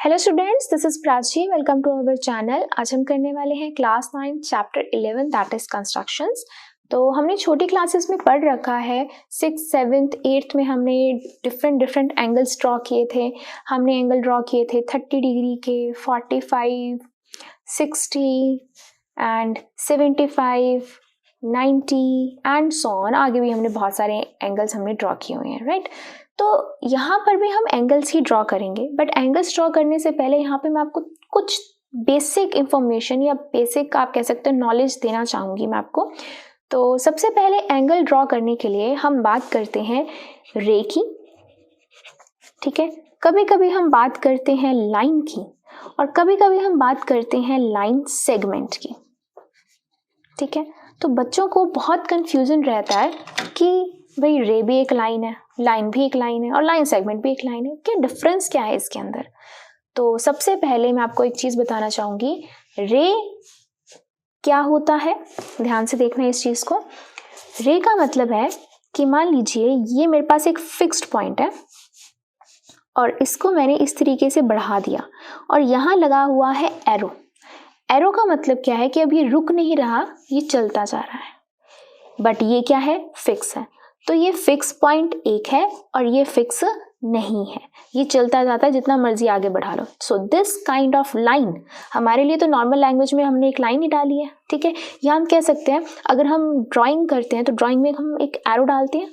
Hello students, this is Prachi. Welcome to our channel. आज हम करने वाले हैं class 9 chapter 11 that is constructions. तो हमने छोटी क्लासेस में पढ़ रखा है। 6th 7th 8th में हमने डिफरेंट एंगल्स ड्रॉ किए थे। हमने एंगल ड्रॉ किए थे 30 डिग्री के, 45, 60 एंड 75, 90 एंड सो ऑन। आगे भी हमने बहुत सारे एंगल्स हमने ड्रॉ किए हुए हैं, राइट। तो यहाँ पर भी हम एंगल्स ही ड्रॉ करेंगे, बट एंगल्स ड्रॉ करने से पहले यहाँ पे मैं आपको कुछ बेसिक इंफॉर्मेशन या बेसिक आप कह सकते हो नॉलेज देना चाहूँगी मैं आपको। तो सबसे पहले एंगल ड्रॉ करने के लिए हम बात करते हैं रे की, ठीक है। कभी कभी हम बात करते हैं लाइन की और कभी कभी हम बात करते हैं लाइन सेगमेंट की, ठीक है। तो बच्चों को बहुत कंफ्यूजन रहता है कि भाई रे भी एक लाइन है, लाइन भी एक लाइन है और लाइन सेगमेंट भी एक लाइन है, क्या डिफरेंस क्या है इसके अंदर। तो सबसे पहले मैं आपको एक चीज बताना चाहूंगी, रे क्या होता है। ध्यान से देखना इस चीज को। रे का मतलब है कि मान लीजिए ये मेरे पास एक फिक्स्ड पॉइंट है और इसको मैंने इस तरीके से बढ़ा दिया और यहाँ लगा हुआ है एरो। एरो का मतलब क्या है कि अब ये रुक नहीं रहा, ये चलता जा रहा है, बट ये क्या है, फिक्स है। तो ये फिक्स पॉइंट एक है और ये फिक्स नहीं है, ये चलता जाता है, जितना मर्जी आगे बढ़ा लो। So this kind of line, हमारे लिए तो नॉर्मल लैंग्वेज में हमने एक लाइन ही डाली है, ठीक है। या हम कह सकते हैं अगर हम ड्राइंग करते हैं तो ड्राइंग में हम एक एरो डालते हैं,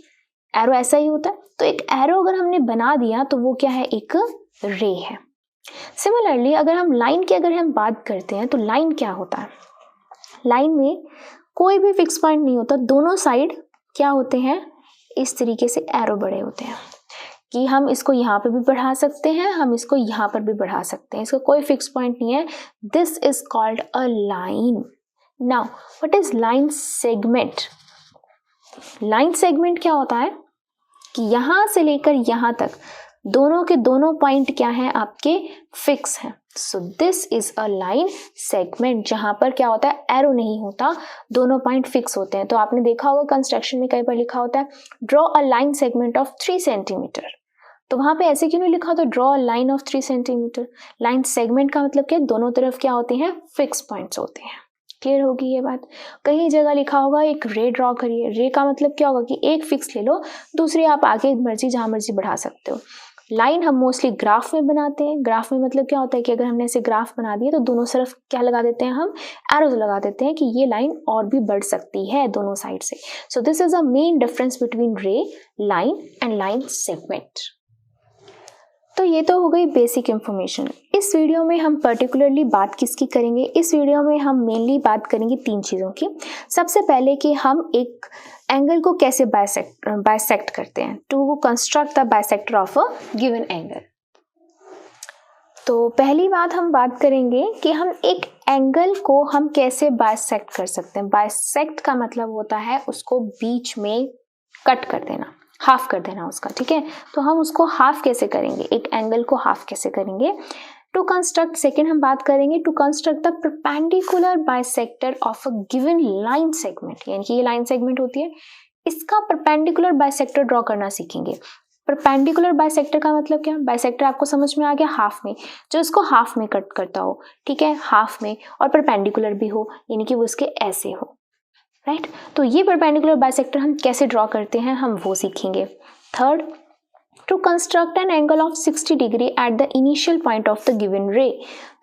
एरो ऐसा ही होता है। तो एक एरो अगर हमने बना दिया तो वो क्या है, एक रे है। सिमिलरली अगर हम लाइन की बात करते हैं तो लाइन क्या होता है, लाइन में कोई भी फिक्स पॉइंट नहीं होता, दोनों साइड क्या होते हैं, इस तरीके से एरो बड़े होते हैं कि हम इसको यहाँ पे भी बढ़ा सकते हैं, हम इसको यहाँ पर भी बढ़ा सकते हैं, इसका कोई फिक्स पॉइंट नहीं है। This is called a line. Now what is line segment. Line segment क्या होता है कि यहाँ से लेकर यहाँ तक दोनों के दोनों पॉइंट क्या हैं, आपके फिक्स हैं। So this is a line segment, जहां पर क्या होता है, एरो नहीं होता, दोनों पॉइंट फिक्स होते हैं। तो आपने देखा होगा कंस्ट्रक्शन में कई बार लिखा होता है draw a line segment of 3 centimetre. तो वहां पे ऐसे क्यों नहीं लिखा होता draw a line of 3 centimetre. Line segment का मतलब क्या, दोनों तरफ क्या होते हैं, फिक्स पॉइंट्स होते हैं। क्लियर होगी ये बात। कहीं जगह लिखा होगा एक रे ड्रॉ करिए, रे का मतलब क्या होगा कि एक फिक्स ले लो, दूसरी आप आगे मर्जी जहां मर्जी बढ़ा सकते हो। लाइन हम मोस्टली ग्राफ में बनाते हैं। ग्राफ में मतलब क्या होता है कि अगर हमने ऐसे ग्राफ बना दिए तो दोनों तरफ क्या लगा देते हैं, हम एरोज लगा देते हैं कि ये लाइन और भी बढ़ सकती है दोनों साइड से। So this is a main difference between रे, लाइन एंड लाइन सेगमेंट। तो ये तो हो गई बेसिक इंफॉर्मेशन। इस वीडियो में हम पर्टिकुलरली बात किसकी करेंगे, इस वीडियो में हम मेनली बात करेंगे 3 चीज़ों की। सबसे पहले कि हम एक एंगल को कैसे बाइसेक्ट करते हैं, to construct the bisector of a given angle. तो पहली बात हम बात करेंगे कि हम एक एंगल को हम कैसे बाइसेक्ट कर सकते हैं। बाइसेक्ट का मतलब होता है उसको बीच में कट कर देना, हाफ कर देना उसका, ठीक है। तो हम उसको हाफ कैसे करेंगे, एक एंगल को हाफ कैसे करेंगे। टू कंस्ट्रक्ट, सेकेंड हम बात करेंगे to construct the perpendicular bisector of a given line segment, यानी कि ये लाइन सेगमेंट होती है, इसका परपेंडिकुलर बाइसेक्टर ड्रॉ करना सीखेंगे। परपेंडिकुलर बाइसेक्टर का मतलब क्या, बाइसेक्टर आपको समझ में आ गया, हाफ में, जो इसको हाफ में कट करता हो, ठीक है, हाफ में, और परपेंडिकुलर भी हो, यानी कि वो इसके ऐसे हो, राइट। तो ये परपेंडिकुलर बाइसेक्टर हम कैसे ड्रॉ करते हैं, हम वो सीखेंगे। Third, to construct an angle of 60 degree at the initial point of the given ray.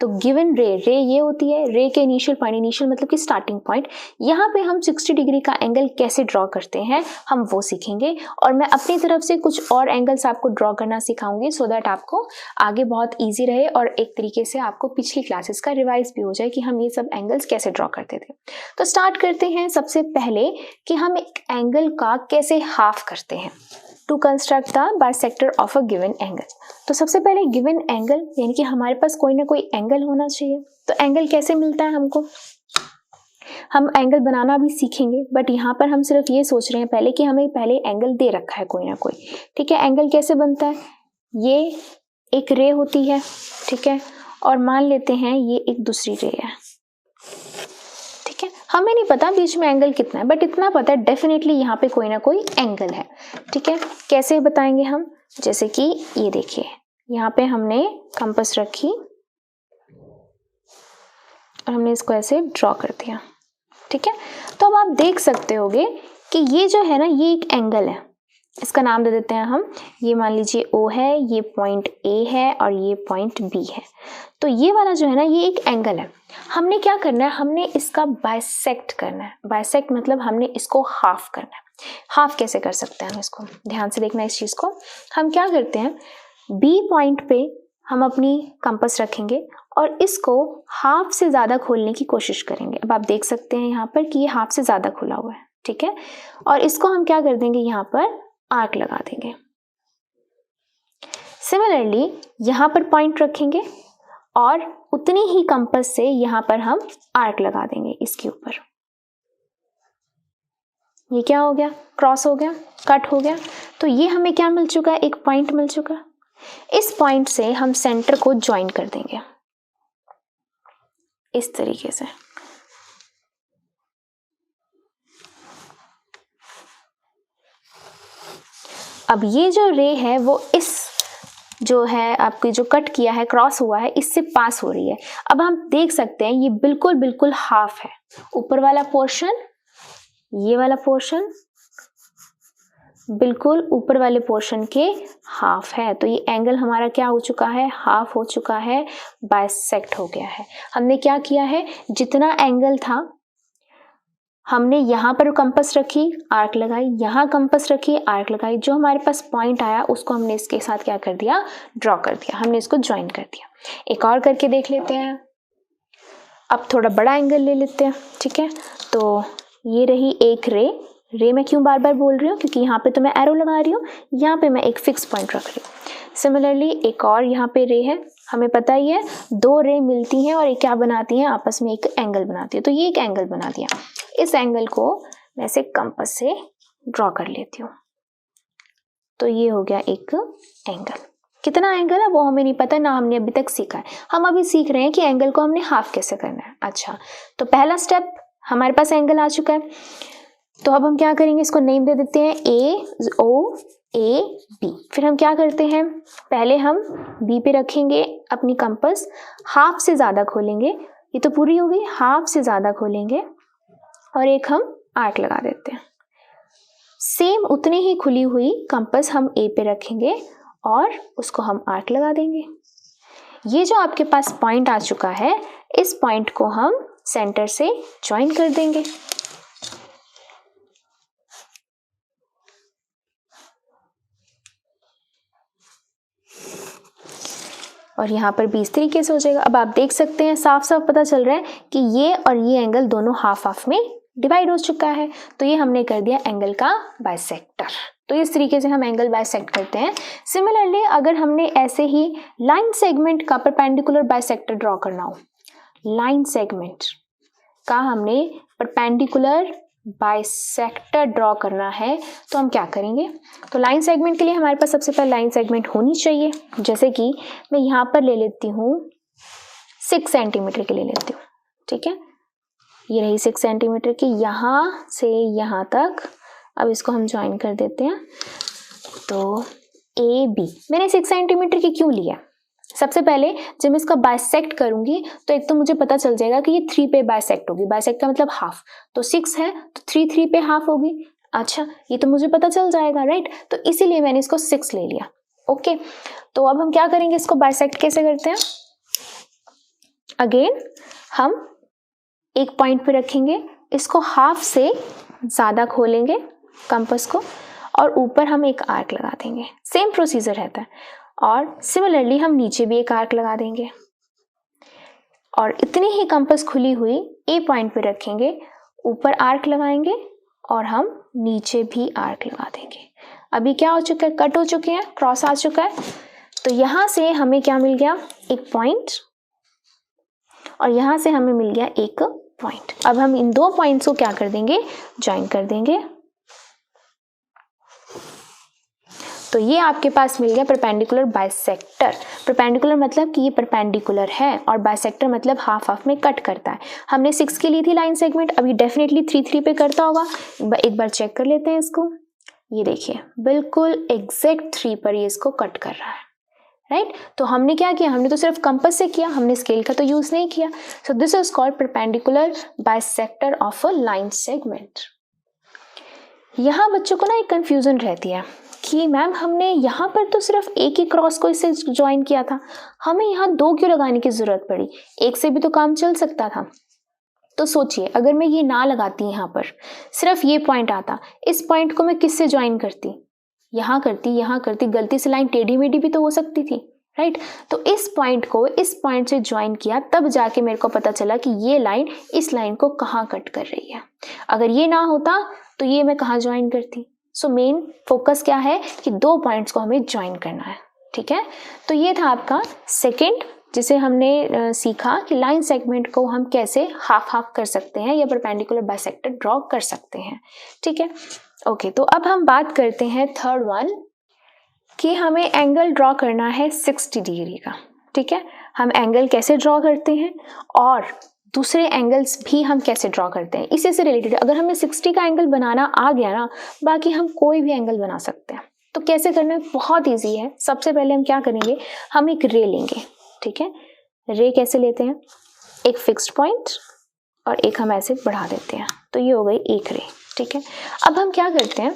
तो गिवन रे, रे ये होती है, रे के इनिशियल पॉइंट, इनिशियल मतलब कि स्टार्टिंग पॉइंट, यहाँ पे हम 60 डिग्री का एंगल कैसे ड्रॉ करते हैं, हम वो सीखेंगे। और मैं अपनी तरफ से कुछ और एंगल्स आपको ड्रॉ करना सिखाऊंगी, सो दैट आपको आगे बहुत ईजी रहे और एक तरीके से आपको पिछली क्लासेस का रिवाइज भी हो जाए कि हम ये सब एंगल्स कैसे ड्रॉ करते थे। तो स्टार्ट करते हैं सबसे पहले कि हम एक एंगल का कैसे हाफ करते हैं, to construct the bisector of a given angle. तो सबसे पहले गिवन एंगल, यानी कि हमारे पास कोई ना कोई एंगल होना चाहिए। तो एंगल कैसे मिलता है हमको, हम एंगल बनाना भी सीखेंगे, बट यहाँ पर हम सिर्फ ये सोच रहे हैं पहले कि हमें पहले एंगल दे रखा है कोई ना कोई, ठीक है। एंगल कैसे बनता है, ये एक रे होती है, ठीक है, और मान लेते हैं ये एक दूसरी रे है, ठीक है। हमें नहीं पता बीच में एंगल कितना है, बट इतना पता है डेफिनेटली यहाँ पे कोई ना कोई एंगल है, ठीक है। कैसे बताएंगे हम, जैसे कि ये देखिए, यहाँ पे हमने कंपास रखी और हमने इसको ऐसे ड्रॉ कर दिया, ठीक है। तो अब आप देख सकते होगे कि ये जो है ना, ये एक एंगल है, इसका नाम दे देते हैं हम। ये मान लीजिए O है, ये पॉइंट A है और ये पॉइंट B है। तो ये वाला जो है ना, ये एक एंगल है। हमने क्या करना है, हमने इसका बाइसेक्ट करना है। बाइसेक्ट मतलब हमने इसको हाफ करना है। हाफ कैसे कर सकते हैं हम, इसको ध्यान से देखना इस चीज़ को। हम क्या करते हैं, B पॉइंट पे हम अपनी कंपास रखेंगे और इसको हाफ से ज़्यादा खोलने की कोशिश करेंगे। अब आप देख सकते हैं यहाँ पर कि ये हाफ से ज़्यादा खुला हुआ है, ठीक है। और इसको हम क्या कर देंगे, यहाँ पर आर्क लगा देंगे। सिमिलरली यहाँ पर पॉइंट रखेंगे और उतनी ही कंपास से यहाँ पर हम आर्क लगा देंगे इसके ऊपर। ये क्या हो गया, क्रॉस हो गया, कट हो गया। तो ये हमें क्या मिल चुका है, एक पॉइंट मिल चुका। इस पॉइंट से हम सेंटर को ज्वाइन कर देंगे इस तरीके से। अब ये जो रे है वो इस जो है आपकी जो कट किया है, क्रॉस हुआ है, इससे पास हो रही है। अब हम देख सकते हैं ये बिल्कुल बिल्कुल हाफ है। ऊपर वाला पोर्शन, ये वाला पोर्शन बिल्कुल ऊपर वाले पोर्शन के हाफ है। तो ये एंगल हमारा क्या हो चुका है, हाफ हो चुका है, बाइसेक्ट हो गया है। हमने क्या किया है, जितना एंगल था हमने यहाँ पर कंपास रखी, आर्क लगाई, यहाँ कंपास रखी, आर्क लगाई, जो हमारे पास पॉइंट आया उसको हमने इसके साथ क्या कर दिया, ड्रॉ कर दिया, हमने इसको ज्वाइन कर दिया। एक और करके देख लेते हैं। अब थोड़ा बड़ा एंगल ले लेते हैं, ठीक है। तो ये रही एक रे मैं क्यों बार बार बोल रही हूँ, क्योंकि यहाँ पे तो मैं एरो लगा रही हूँ, यहाँ पे मैं एक फिक्स पॉइंट रख रही हूँ। सिमिलरली एक और यहाँ पे रे है, हमें पता ही है दो रे मिलती हैं और ये क्या बनाती हैं, आपस में एक एंगल बनाती है। तो ये एक एंगल बना दिया। इस एंगल को मैं ऐसे कंपास से ड्रॉ कर लेती हूँ। तो ये हो गया एक एंगल। कितना एंगल है वो हमें नहीं पता, ना हमने अभी तक सीखा है। हम अभी सीख रहे हैं कि एंगल को हमने हाफ कैसे करना है। अच्छा, तो पहला स्टेप हमारे पास एंगल आ चुका है। तो अब हम क्या करेंगे, इसको नेम दे देते हैं AOAB। फिर हम क्या करते हैं, पहले हम B पे रखेंगे अपनी कंपास, हाफ से ज़्यादा खोलेंगे, ये तो पूरी हो गई, हाफ से ज़्यादा खोलेंगे और एक हम आर्क लगा देते हैं। सेम उतनी ही खुली हुई कंपास हम A पे रखेंगे और उसको हम आर्क लगा देंगे। ये जो आपके पास पॉइंट आ चुका है, इस पॉइंट को हम सेंटर से ज्वाइन कर देंगे। और यहाँ पर भी इस तरीके से हो जाएगा। अब आप देख सकते हैं, साफ साफ पता चल रहा है कि ये और ये एंगल दोनों हाफ हाफ में डिवाइड हो चुका है। तो ये हमने कर दिया एंगल का बाइसेक्टर। तो इस तरीके से हम एंगल बाइसेक्ट करते हैं। सिमिलरली अगर हमने ऐसे ही लाइन सेगमेंट का परपेंडिकुलर बाइसेक्टर ड्रॉ करना हो, लाइन सेगमेंट का हमने परपेंडिकुलर बाइसेक्टर ड्रॉ करना है, तो हम क्या करेंगे, तो लाइन सेगमेंट के लिए हमारे पास सबसे पहले लाइन सेगमेंट होनी चाहिए। जैसे कि मैं यहाँ पर ले लेती हूँ 6 सेंटीमीटर के ले लेती हूँ, ठीक है। ये रही 6 सेंटीमीटर की, यहाँ से यहाँ तक। अब इसको हम ज्वाइन कर देते हैं। तो AB मैंने 6 सेंटीमीटर की क्यों लिया, सबसे पहले जब मैं इसका बाइसेक्ट करूंगी तो एक तो मुझे पता चल जाएगा कि ये 3 पे बाइसेक्ट होगी। बाइसेक्ट का मतलब हाफ, तो 6 है तो 3 पे हाफ होगी। अच्छा, ये तो मुझे पता चल जाएगा, राइट। तो इसीलिए मैंने इसको 6 ले लिया। ओके, तो अब हम क्या करेंगे, इसको बाइसेक्ट कैसे करते हैं। अगेन हम एक पॉइंट पे रखेंगे, इसको हाफ से ज़्यादा खोलेंगे कंपास को और ऊपर हम एक आर्क लगा देंगे। सेम प्रोसीजर रहता है। और सिमिलरली हम नीचे भी एक आर्क लगा देंगे और इतनी ही कंपास खुली हुई A पॉइंट पे रखेंगे, ऊपर आर्क लगाएंगे और हम नीचे भी आर्क लगा देंगे। अभी क्या हो चुका है, कट हो चुके हैं, क्रॉस आ चुका है। तो यहाँ से हमें क्या मिल गया, एक पॉइंट, और यहाँ से हमें मिल गया एक पॉइंट। अब हम इन दो पॉइंट्स को क्या कर देंगे, ज्वाइन कर देंगे। तो ये आपके पास मिल गया परपेंडिकुलर बाइसेक्टर। परपेंडिकुलर मतलब कि ये परपेंडिकुलर है और बाइसेक्टर मतलब हाफ हाफ में कट करता है। हमने 6 की ली थी लाइन सेगमेंट, अभी डेफिनेटली 3 पे करता होगा। एक बार चेक कर लेते हैं इसको। ये देखिए बिल्कुल एग्जैक्ट 3 पर ये इसको कट कर रहा है, राइट तो हमने क्या किया, हमने तो सिर्फ कंपास से किया, हमने स्केल का तो यूज नहीं किया. So this is called perpendicular bisector of a line segment. यहाँ बच्चों को ना एक कंफ्यूजन रहती है कि मैम हमने यहाँ पर तो सिर्फ एक ही क्रॉस को इससे ज्वाइन किया था, हमें यहाँ 2 क्यों लगाने की जरूरत पड़ी, एक से भी तो काम चल सकता था. तो सोचिए अगर मैं ये ना लगाती, यहाँ पर सिर्फ ये पॉइंट आता, इस पॉइंट को मैं किससे ज्वाइन करती, यहाँ करती, गलती से लाइन टेढ़ी मेढ़ी भी तो हो सकती थी, राइट. तो इस पॉइंट को इस पॉइंट से ज्वाइन किया, तब जाके मेरे को पता चला कि ये लाइन इस लाइन को कहाँ कट कर रही है. अगर ये ना होता तो ये मैं कहाँ ज्वाइन करती. सो मेन फोकस क्या है कि 2 पॉइंट्स को हमें ज्वाइन करना है. ठीक है, तो ये था आपका सेकेंड, जिसे हमने सीखा कि लाइन सेगमेंट को हम कैसे हाफ हाफ कर सकते हैं या परपेंडिकुलर बाइसेक्टर ड्रॉ कर सकते हैं. ठीक है, ओके. तो अब हम बात करते हैं थर्ड वन कि हमें एंगल ड्रॉ करना है 60 डिग्री का. ठीक है, हम एंगल कैसे ड्रॉ करते हैं और दूसरे एंगल्स भी हम कैसे ड्रॉ करते हैं, इसी से रिलेटेड. अगर हमें 60 का एंगल बनाना आ गया ना, बाकी हम कोई भी एंगल बना सकते हैं. तो कैसे करना है, बहुत ईजी है. सबसे पहले हम क्या करेंगे, हम एक रे लेंगे. ठीक है, रे कैसे लेते हैं, एक फिक्स्ड पॉइंट और एक हम ऐसे बढ़ा देते हैं, तो ये हो गई एक रे. ठीक है, अब हम क्या करते हैं,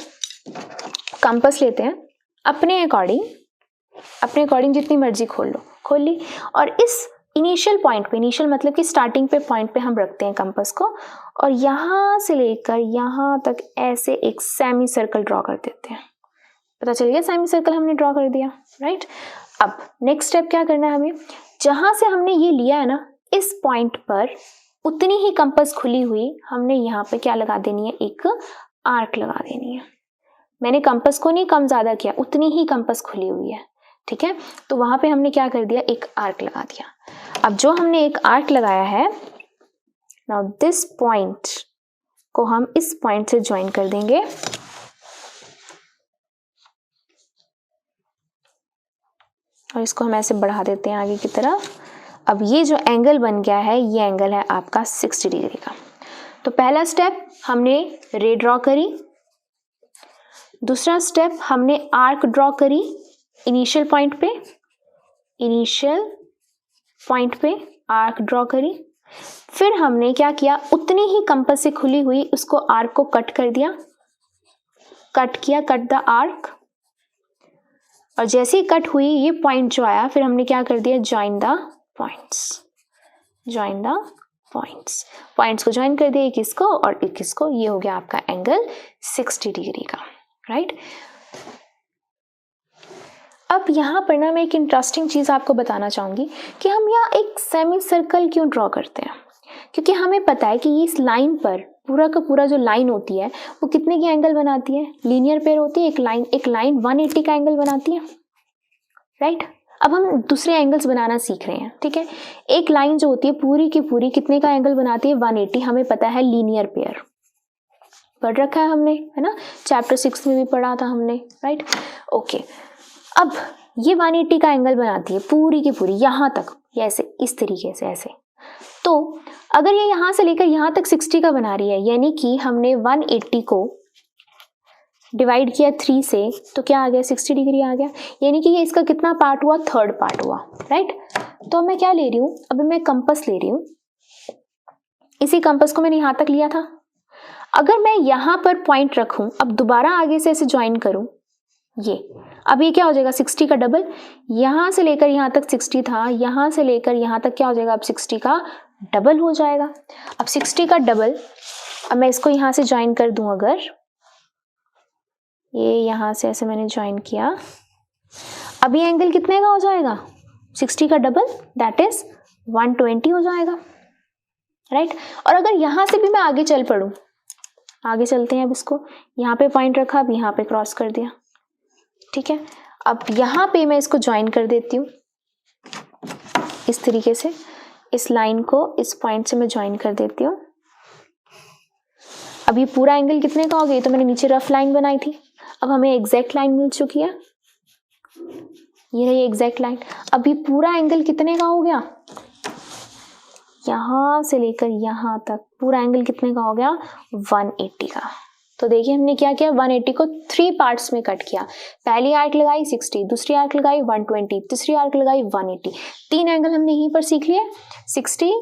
कंपास लेते हैं, अपने अकॉर्डिंग जितनी मर्जी खोल ली, और इस इनिशियल पॉइंट पे, इनिशियल मतलब कि स्टार्टिंग पे पॉइंट पे हम रखते हैं कंपास को, और यहाँ से लेकर यहाँ तक ऐसे एक सेमी सर्कल ड्रॉ कर देते हैं. पता चल गया, सेमी सर्कल हमने ड्रॉ कर दिया, राइट. अब नेक्स्ट स्टेप क्या करना है, हमें जहां से हमने ये लिया है ना, इस पॉइंट पर उतनी ही कंपास खुली हुई हमने यहाँ पे क्या लगा देनी है, एक आर्क लगा देनी है. मैंने कंपास को नहीं कम ज्यादा किया, उतनी ही कंपास खुली हुई है. ठीक है, तो वहां पे हमने क्या कर दिया, एक आर्क लगा दिया. अब जो हमने एक आर्क लगाया है, नाउ दिस पॉइंट को हम इस पॉइंट से ज्वाइन कर देंगे, और इसको हम ऐसे बढ़ा देते हैं आगे की तरफ. अब ये जो एंगल बन गया है, ये एंगल है आपका 60 डिग्री का. तो पहला स्टेप हमने रे ड्रॉ करी, दूसरा स्टेप हमने आर्क ड्रॉ करी इनिशियल पॉइंट पे आर्क ड्रॉ करी. फिर हमने क्या किया, उतनी ही कंपास से खुली हुई उसको आर्क को कट कर दिया, कट द आर्क. और जैसे ही कट हुई ये पॉइंट जो आया, फिर हमने क्या कर दिया, ज्वाइन द पॉइंट्स को ज्वाइन कर दिया, एक इसको और एक इसको. ये हो गया आपका एंगल 60 डिग्री का, राइट. अब यहाँ पर ना मैं एक इंटरेस्टिंग चीज आपको बताना चाहूंगी कि हम यहाँ एक सेमी सर्कल क्यों ड्रॉ करते हैं, क्योंकि हमें पता है कि इस लाइन पर पूरा का पूरा जो लाइन होती है वो कितने की एंगल बनाती है, लीनियर पेयर होती है. एक लाइन 180 का एंगल बनाती है, राइट. अब हम दूसरे एंगल्स बनाना सीख रहे हैं. ठीक है, एक लाइन जो होती है पूरी की पूरी कितने का एंगल बनाती है, 180. हमें पता है, लीनियर पेयर पढ़ रखा है हमने, है ना, चैप्टर 6 में भी पढ़ा था हमने, राइट. ओके, अब ये 180 का एंगल बनाती है पूरी की पूरी यहाँ तक, ऐसे इस तरीके से ऐसे. तो अगर ये यहाँ से लेकर यहाँ तक 60 का बना रही है, यानी कि हमने 180 को डिवाइड किया 3 से, तो क्या आ गया, 60 डिग्री आ गया. यानी कि ये इसका कितना पार्ट हुआ, थर्ड पार्ट हुआ, राइट. तो मैं क्या ले रही हूँ, अभी मैं कंपास ले रही हूँ, इसी कंपास को मैंने यहाँ तक लिया था. अगर मैं यहाँ पर पॉइंट रखूं, अब दोबारा आगे से ऐसे ज्वाइन करूं, अब ये क्या हो जाएगा, 60 का डबल. यहां से लेकर यहां तक 60 था, यहां से लेकर यहां तक क्या हो जाएगा, अब 60 का डबल हो जाएगा. अब 60 का डबल, अब मैं इसको यहां से ज्वाइन कर दूं, अगर ये यहां से ऐसे मैंने ज्वाइन किया, अब ये एंगल कितने का हो जाएगा, 60 का डबल, दैट इज 120 हो जाएगा, राइट. और अगर यहां से भी मैं आगे चल पड़ूं, आगे चलते हैं, अब इसको यहाँ पे पॉइंट रखा, अब यहाँ पे क्रॉस कर दिया. ठीक है, अब यहाँ पे मैं इसको ज्वाइन कर देती हूँ इस तरीके से, इस लाइन को इस पॉइंट से मैं ज्वाइन कर देती हूँ. अब ये पूरा एंगल कितने का हो गया, तो मैंने नीचे रफ लाइन बनाई थी, अब हमें एग्जैक्ट लाइन मिल चुकी है, ये रही एग्जैक्ट लाइन. अब ये पूरा एंगल कितने का हो गया, यहाँ से लेकर यहाँ तक पूरा एंगल कितने का हो गया, 180 का. तो देखिए हमने क्या किया, 180 को 3 पार्ट्स में कट किया। पहली आर्क लगाई 60, दूसरी आर्क लगाई 120, तीसरी आर्क लगाई 180। 3 एंगल हमने यहीं पर सीख लिए, 60,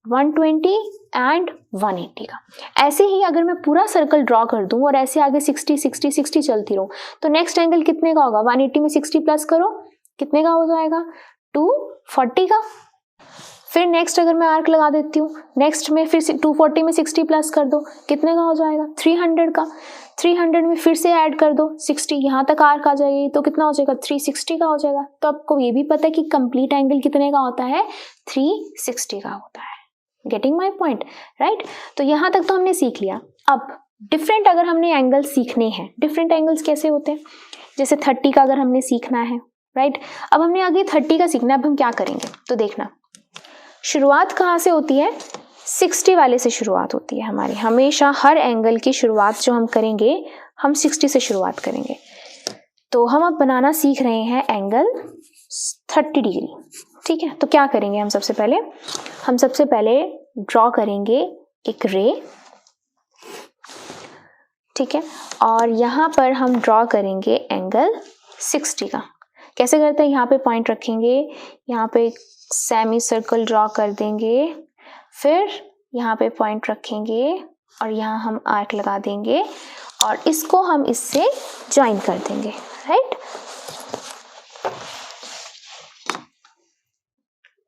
120 एंड 180 का। ऐसे ही अगर मैं पूरा सर्कल ड्रॉ कर दूं और ऐसे आगे 60 60 60 चलती रहूं, तो नेक्स्ट एंगल कितने का होगा, 180 में 60 प्लस करो, कितने का हो जाएगा, 240 का। फिर नेक्स्ट अगर मैं आर्क लगा देती हूँ, नेक्स्ट में फिर 240 में 60 प्लस कर दो, कितने का हो जाएगा, 300 का। 300 में फिर से ऐड कर दो 60, यहाँ तक आर्क आ जाएगी तो कितना हो जाएगा, 360 का हो जाएगा। तो आपको ये भी पता है कि कंप्लीट एंगल कितने का होता है, 360 का होता है। Getting my point, right. तो यहाँ तक तो हमने सीख लिया। अब डिफरेंट अगर हमने एंगल सीखने हैं, डिफरेंट एंगल्स कैसे होते हैं, जैसे 30 का अगर हमने सीखना है, राइट। अब हमने आगे 30 का सीखना है, अब हम क्या करेंगे, तो देखना शुरुआत कहाँ से होती है, 60 वाले से शुरुआत होती है हमारी। हमेशा हर एंगल की शुरुआत जो हम करेंगे, हम 60 से शुरुआत करेंगे। तो हम अब बनाना सीख रहे हैं एंगल 30 डिग्री, ठीक है। तो क्या करेंगे, हम सबसे पहले ड्रॉ करेंगे एक रे, ठीक है, और यहाँ पर हम ड्रॉ करेंगे एंगल 60 का। कैसे करते हैं, यहाँ पे पॉइंट रखेंगे, यहाँ पे सेमी सर्कल ड्रॉ कर देंगे, फिर यहाँ पे पॉइंट रखेंगे और यहाँ हम आर्क लगा देंगे और इसको हम इससे ज्वाइन कर देंगे, राइट।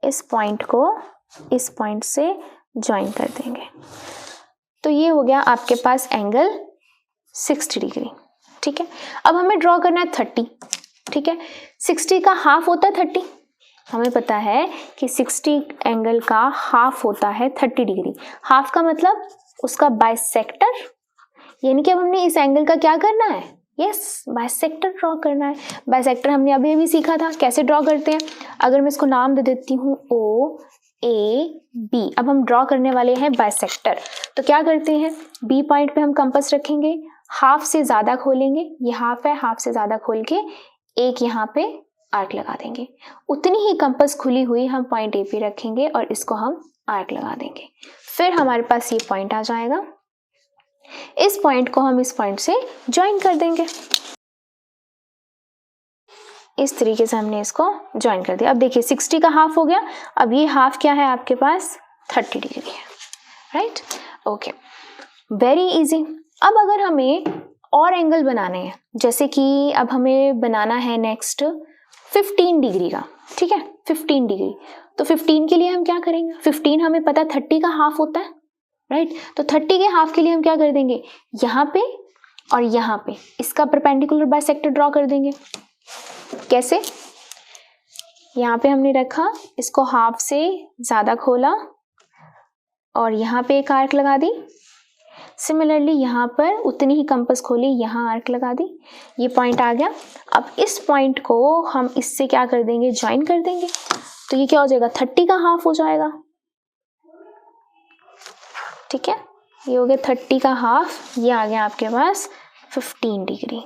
इस पॉइंट को इस पॉइंट से ज्वाइन कर देंगे। तो ये हो गया आपके पास एंगल 60 डिग्री, ठीक है। अब हमें ड्रॉ करना है 30, ठीक है। 60 का हाफ होता है 30, हमें पता है कि 60 एंगल का हाफ होता है 30 डिग्री। हाफ का मतलब उसका बाइसेक्टर, यानी कि अब हमने इस एंगल का क्या करना है, यस, बाइसेक्टर ड्रॉ करना है। बाइसेक्टर हमने अभी अभी सीखा था, कैसे ड्रॉ करते हैं। अगर मैं इसको नाम दे देती हूँ OAB, अब हम ड्रॉ करने वाले हैं बाइसेक्टर। तो क्या करते हैं, बी पॉइंट पे हम कंपास रखेंगे, हाफ से ज़्यादा खोलेंगे, ये हाफ है, हाफ से ज़्यादा खोल के एक यहाँ पे आर्क लगा देंगे। उतनी ही कंपास खुली हुई हम पॉइंट ए पे रखेंगे और इसको हम आर्क लगा देंगे। फिर हमारे पास ये पॉइंट आ जाएगा, इस पॉइंट को हम इस पॉइंट से ज्वाइन कर देंगे। इस तरीके से हमने इसको ज्वाइन कर दिया। अब देखिए 60 का हाफ हो गया, अब ये हाफ क्या है आपके पास, 30 डिग्री है, राइट, ओके, वेरी इजी। अब अगर हमें और एंगल बनाने हैं, जैसे कि अब हमें बनाना है नेक्स्ट 15 डिग्री का, ठीक है, 15 डिग्री। तो 15 के लिए हम क्या करेंगे, 15 हमें पता 30 का हाफ होता है, राइट। तो 30 के हाफ के लिए हम क्या कर देंगे, यहाँ पे और यहाँ पे इसका परपेंडिकुलर बाइसेक्टर ड्रॉ कर देंगे। कैसे, यहाँ पे हमने रखा, इसको हाफ से ज़्यादा खोला और यहाँ पे एक आर्क लगा दी। सिमिलरली यहाँ पर उतनी ही कंपास खोली, यहाँ आर्क लगा दी, ये पॉइंट आ गया। अब इस पॉइंट को हम इससे क्या कर देंगे, ज्वाइन कर देंगे। तो ये क्या हो जाएगा, 30 का हाफ हो जाएगा, ठीक है। ये हो गया 30 का हाफ, ये आ गया आपके पास 15 डिग्री,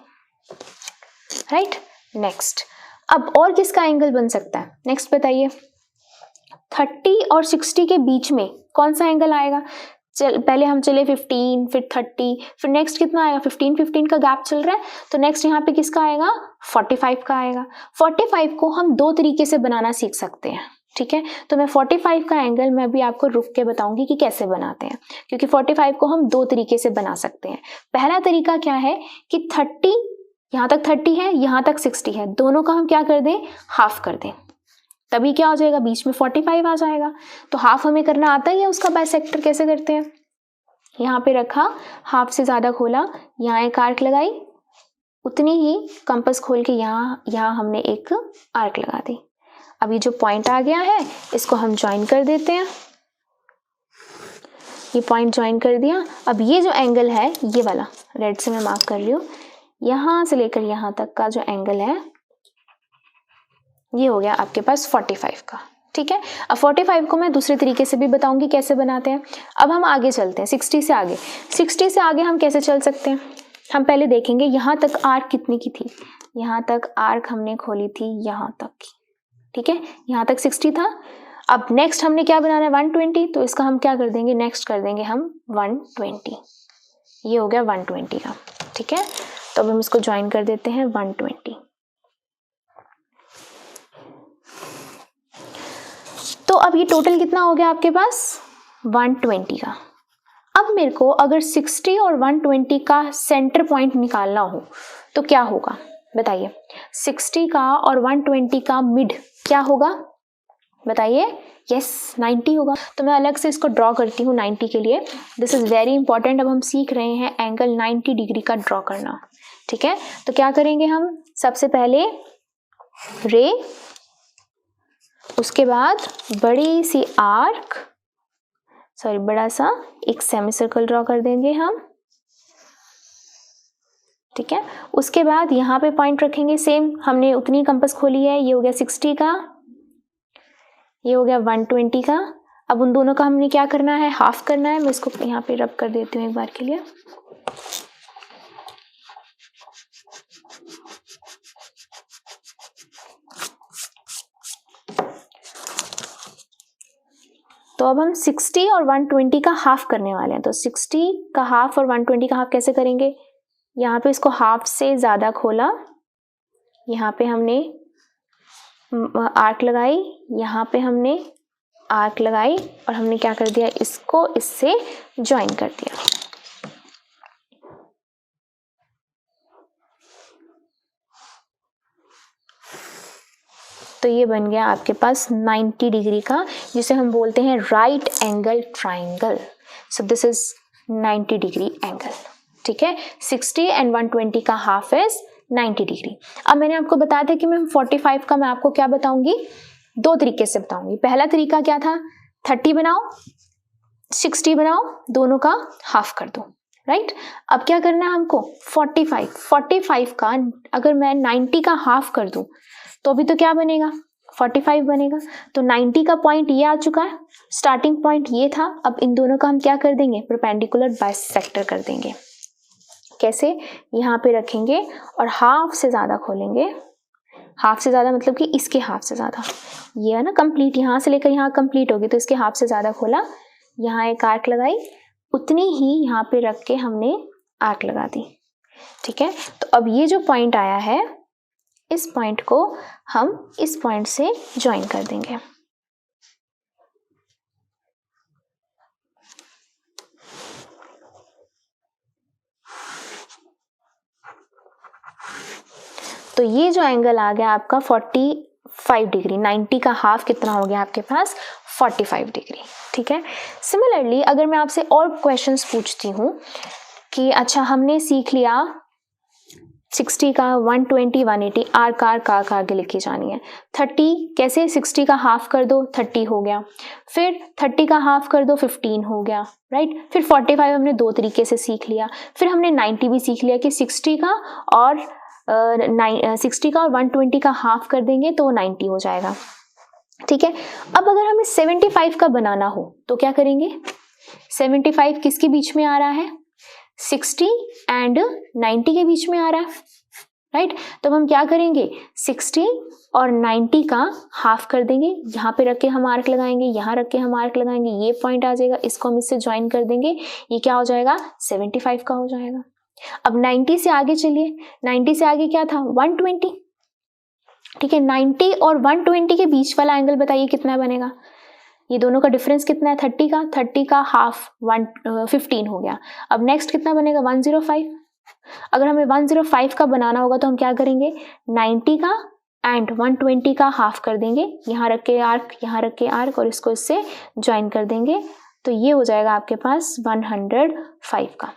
राइट। नेक्स्ट, अब और किसका एंगल बन सकता है, नेक्स्ट बताइए। 30 और 60 के बीच में कौन सा एंगल आएगा, पहले हम चले 15, फिर 30, फिर नेक्स्ट कितना आएगा, 15 का गैप चल रहा है, तो नेक्स्ट यहाँ पे किसका आएगा, 45 का आएगा। 45 को हम दो तरीके से बनाना सीख सकते हैं, ठीक है। तो मैं 45 का एंगल मैं भी आपको रुक के बताऊंगी कि कैसे बनाते हैं, क्योंकि 45 को हम दो तरीके से बना सकते हैं। पहला तरीका क्या है कि 30, यहाँ तक 30 है, यहाँ तक 60 है, दोनों का हम क्या कर दें, हाफ कर दें, तभी क्या हो जाएगा, बीच में 45 आ जाएगा। तो हाफ हमें करना आता ही है, उसका बाइसेक्टर कैसे करते हैं, यहाँ पे रखा, हाफ से ज़्यादा खोला, यहाँ एक आर्क लगाई, उतनी ही कंपास खोल के यहाँ हमने एक आर्क लगा दी। अब ये जो पॉइंट आ गया है इसको हम ज्वाइन कर देते हैं, ये पॉइंट ज्वाइन कर दिया। अब ये जो एंगल है, ये वाला रेड से मैं मार्क कर रही हूँ, यहाँ से लेकर यहाँ तक का जो एंगल है ये हो गया आपके पास 45 का, ठीक है। अब 45 को मैं दूसरे तरीके से भी बताऊंगी कैसे बनाते हैं। अब हम आगे चलते हैं 60 से आगे। 60 से आगे हम कैसे चल सकते हैं, हम पहले देखेंगे यहाँ तक आर्क कितनी की थी, यहाँ तक आर्क हमने खोली थी यहाँ तक की, ठीक है, यहाँ तक 60 था। अब नेक्स्ट हमने क्या बनाना है, 120, तो इसका हम क्या कर देंगे, नेक्स्ट कर देंगे हम 120, ये हो गया 120 का। ठीक है, तो अब हम इसको ज्वाइन कर देते हैं 120। तो अब ये टोटल कितना हो गया आपके पास 120 का। अब मेरे को अगर 60 और 120 का सेंटर पॉइंट निकालना हो तो क्या होगा बताइए। 60 का और 120 का मिड क्या होगा बताइए। यस 90 होगा। तो मैं अलग से इसको ड्रॉ करती हूँ 90 के लिए। This is very important. अब हम सीख रहे हैं एंगल 90 डिग्री का ड्रॉ करना। ठीक है, तो क्या करेंगे हम, सबसे पहले रे, उसके बाद बड़ी सी आर्क, सॉरी बड़ा सा एक सेमी सर्कल ड्रॉ कर देंगे हम। ठीक है, उसके बाद यहाँ पे पॉइंट रखेंगे, सेम हमने उतनी कंपास खोली है। ये हो गया 60 का, ये हो गया 120 का। अब उन दोनों का हमने क्या करना है, हाफ करना है। मैं इसको यहाँ पे रब कर देती हूँ एक बार के लिए। तो अब हम 60 और 120 का हाफ करने वाले हैं। तो 60 का हाफ और 120 का हाफ कैसे करेंगे, यहाँ पे इसको हाफ से ज़्यादा खोला, यहाँ पे हमने आर्क लगाई, यहाँ पे हमने आर्क लगाई और हमने क्या कर दिया, इसको इससे ज्वाइन कर दिया। तो ये बन गया आपके पास 90 डिग्री का, जिसे हम बोलते हैं right angle triangle. So this is 90 degree angle. ठीक है, 60 एंड 120 का हाफ इज 90 डिग्री। अब मैंने आपको बताया था कि मैं 45 का मैं आपको क्या बताऊंगी, दो तरीके से बताऊंगी। पहला तरीका क्या था, 30 बनाओ 60 बनाओ, दोनों का हाफ कर दो। राइट, अब क्या करना है हमको, 45 का अगर मैं 90 का हाफ कर दूं तो अभी तो क्या बनेगा, 45 बनेगा। तो 90 का पॉइंट ये आ चुका है, स्टार्टिंग पॉइंट ये था। अब इन दोनों का हम क्या कर देंगे, परपेंडिकुलर बाइसेक्टर कर देंगे। कैसे, यहाँ पे रखेंगे और हाफ से ज़्यादा खोलेंगे। हाफ से ज़्यादा मतलब कि इसके हाफ से ज़्यादा, ये है ना कंप्लीट, यहाँ से लेकर यहाँ कंप्लीट होगी, तो इसके हाफ से ज़्यादा खोला, यहाँ एक आर्क लगाई, उतनी ही यहाँ पे रख के हमने आर्क लगा दी। ठीक है, तो अब ये जो पॉइंट आया है, इस पॉइंट को हम इस पॉइंट से ज्वाइन कर देंगे। तो ये जो एंगल आ गया आपका 45 डिग्री, 90 का हाफ कितना हो गया आपके पास, 45 डिग्री। ठीक है, सिमिलरली अगर मैं आपसे और क्वेश्चंस पूछती हूँ कि अच्छा हमने सीख लिया 60 का, 120, 180 आर्क आगे लिखी जानी है। 30 कैसे, 60 का हाफ कर दो 30 हो गया, फिर 30 का हाफ कर दो 15 हो गया। राइट, फिर 45 हमने दो तरीके से सीख लिया। फिर हमने 90 भी सीख लिया कि 60 का और 120 का हाफ कर देंगे तो 90 हो जाएगा। ठीक है, अब अगर हमें 75 का बनाना हो तो क्या करेंगे, 75 किसके बीच में आ रहा है, 60 एंड 90 के बीच में आ रहा है। राइट, तो हम क्या करेंगे, 60 और 90 का हाफ कर देंगे, यहाँ पे रख के हम आर्क लगाएंगे, यहाँ रख के हम आर्क लगाएंगे, ये पॉइंट आ जाएगा, इसको हम इससे ज्वाइन कर देंगे, ये क्या हो जाएगा, 75 का हो जाएगा। अब 90 से आगे चलिए, 90 से आगे क्या था, 120। ठीक है, 90 और 120 के बीच वाला एंगल बताइए कितना बनेगा, ये दोनों का डिफरेंस कितना है, 30 का हाफ 15 हो गया। अब नेक्स्ट कितना बनेगा, 105। अगर हमें 105 का बनाना होगा तो हम क्या करेंगे, 90 का एंड 120 का हाफ कर देंगे, यहाँ रख के आर्क, यहाँ रख के आर्क और इसको इससे ज्वाइन कर देंगे, तो ये हो जाएगा आपके पास 105 का।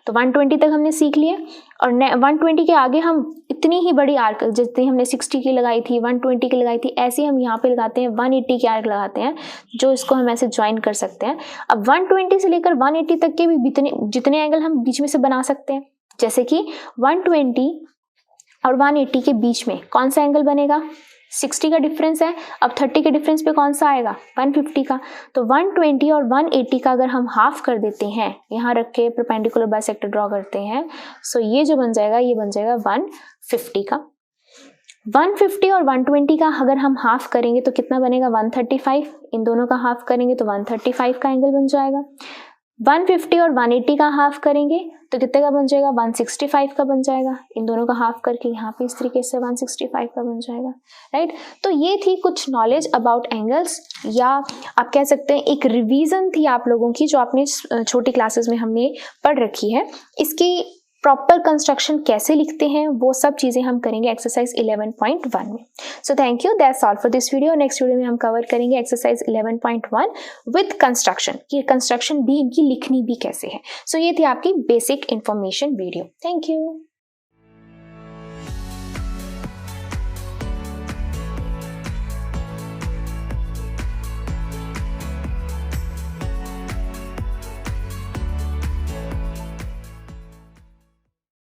तो 120 तक हमने सीख लिए और 120 के आगे हम इतनी ही बड़ी आर्क, जितनी हमने 60 की लगाई थी, 120 की लगाई थी, ऐसे हम यहाँ पे लगाते हैं 180 की आर्क लगाते हैं, जो इसको हम ऐसे ज्वाइन कर सकते हैं। अब 120 से लेकर 180 तक के भी जितने एंगल हम बीच में से बना सकते हैं, जैसे कि 120 और 180 के बीच में कौन सा एंगल बनेगा, 60 का डिफरेंस है, अब 30 के डिफरेंस पे कौन सा आएगा, 150 का। तो 120 और 180 का अगर हम हाफ कर देते हैं, यहाँ रख के परपेंडिकुलर बाइसेक्टर ड्रॉ करते हैं, सो ये जो बन जाएगा, ये बन जाएगा 150 का। 150 और 120 का अगर हम हाफ करेंगे तो कितना बनेगा, 135। इन दोनों का हाफ करेंगे तो 135 का एंगल बन जाएगा। 150 और 180 का हाफ करेंगे तो कितने का बन जाएगा, 165 का बन जाएगा। इन दोनों का हाफ करके यहाँ पे इस तरीके से 165 का बन जाएगा, राइट। तो ये थी कुछ नॉलेज अबाउट एंगल्स, या आप कह सकते हैं एक रिवीजन थी आप लोगों की जो आपने छोटी क्लासेस में हमने पढ़ रखी है। इसकी प्रॉपर कंस्ट्रक्शन कैसे लिखते हैं वो सब चीज़ें हम करेंगे एक्सरसाइज 11.1 में। So thank you, that's all for this video. Next video में हम कवर करेंगे एक्सरसाइज 11.1 विद कंस्ट्रक्शन, कि कंस्ट्रक्शन भी इनकी लिखनी भी कैसे है। सो ये थी आपकी basic information video. Thank you.